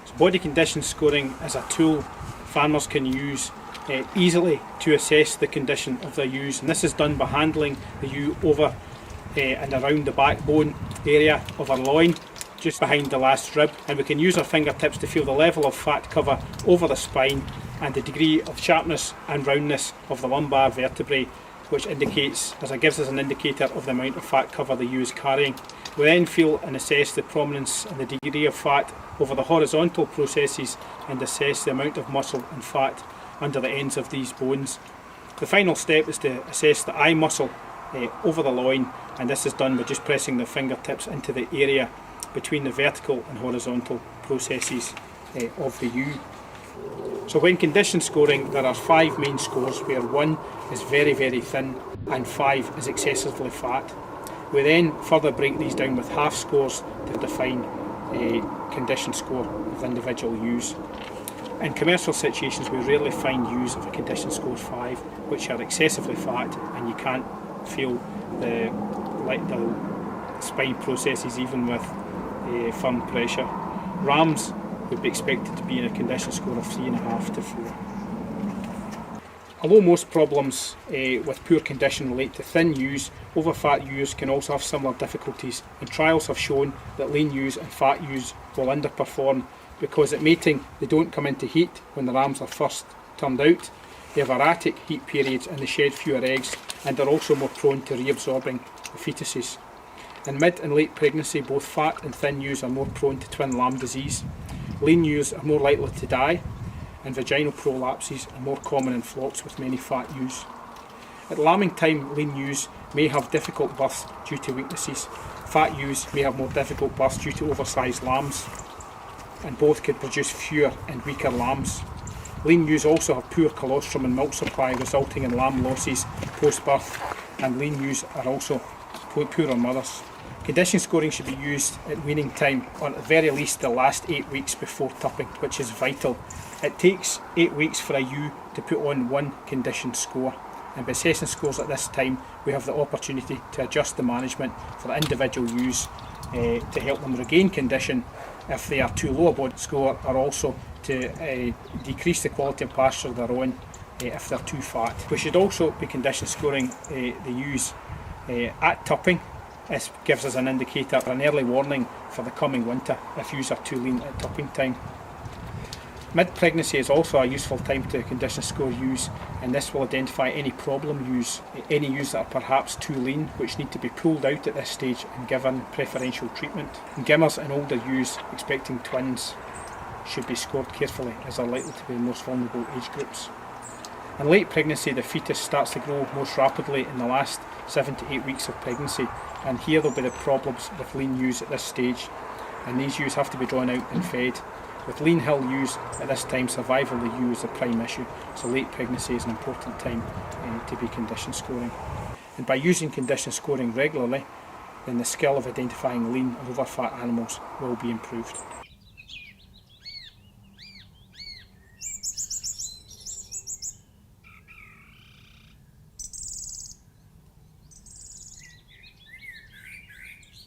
So body condition scoring is a tool farmers can use easily to assess the condition of their ewes, and this is done by handling the ewe over and around the backbone area of our loin, just behind the last rib, and we can use our fingertips to feel the level of fat cover over the spine and the degree of sharpness and roundness of the lumbar vertebrae, which indicates, as it gives us an indicator of the amount of fat cover the ewe is carrying. We then feel and assess the prominence and the degree of fat over the horizontal processes and assess the amount of muscle and fat under the ends of these bones. The final step is to assess the eye muscle over the loin, and this is done by just pressing the fingertips into the area between the vertical and horizontal processes of the ewe. So when condition scoring, there are 5 main scores, where 1 is very, very thin and 5 is excessively fat. We then further break these down with half scores to define a condition score of individual ewes. In commercial situations, we rarely find ewes of a condition score 5 which are excessively fat and you can't feel the spine processes even with firm pressure. Rams would be expected to be in a condition score of 3.5 to 4. Although most problems with poor condition relate to thin ewes, over-fat ewes can also have similar difficulties, and trials have shown that lean ewes and fat ewes will underperform because at mating they don't come into heat when the rams are first turned out. They have erratic heat periods and they shed fewer eggs, and are also more prone to reabsorbing the fetuses. In mid and late pregnancy, both fat and thin ewes are more prone to twin lamb disease. Lean ewes are more likely to die, and vaginal prolapses are more common in flocks with many fat ewes. At lambing time, lean ewes may have difficult births due to weaknesses. Fat ewes may have more difficult births due to oversized lambs, and both could produce fewer and weaker lambs. Lean ewes also have poor colostrum and milk supply, resulting in lamb losses post-birth, and lean ewes are also poorer mothers. Condition scoring should be used at weaning time, or at the very least the last 8 weeks before tupping, which is vital. It takes 8 weeks for a ewe to put on 1 condition score, and by assessing scores at this time we have the opportunity to adjust the management for individual ewes to help them regain condition if they are too low a body score, or also to decrease the quality of pasture they're on if they're too fat. We should also be condition scoring the ewes at tupping. This gives us an indicator, an early warning for the coming winter if ewes are too lean at tupping time. Mid-pregnancy is also a useful time to condition score ewes, and this will identify any problem ewes, any ewes that are perhaps too lean, which need to be pulled out at this stage and given preferential treatment. And gimmers and older ewes expecting twins should be scored carefully, as they're likely to be the most vulnerable age groups. In late pregnancy, the fetus starts to grow most rapidly in the last 7 to 8 weeks of pregnancy, and here there'll be the problems with lean ewes at this stage, and these ewes have to be drawn out and fed. With lean hill ewes at this time, survival of the ewe is the prime issue, so late pregnancy is an important time to be condition scoring. And by using condition scoring regularly, then the skill of identifying lean and overfat animals will be improved.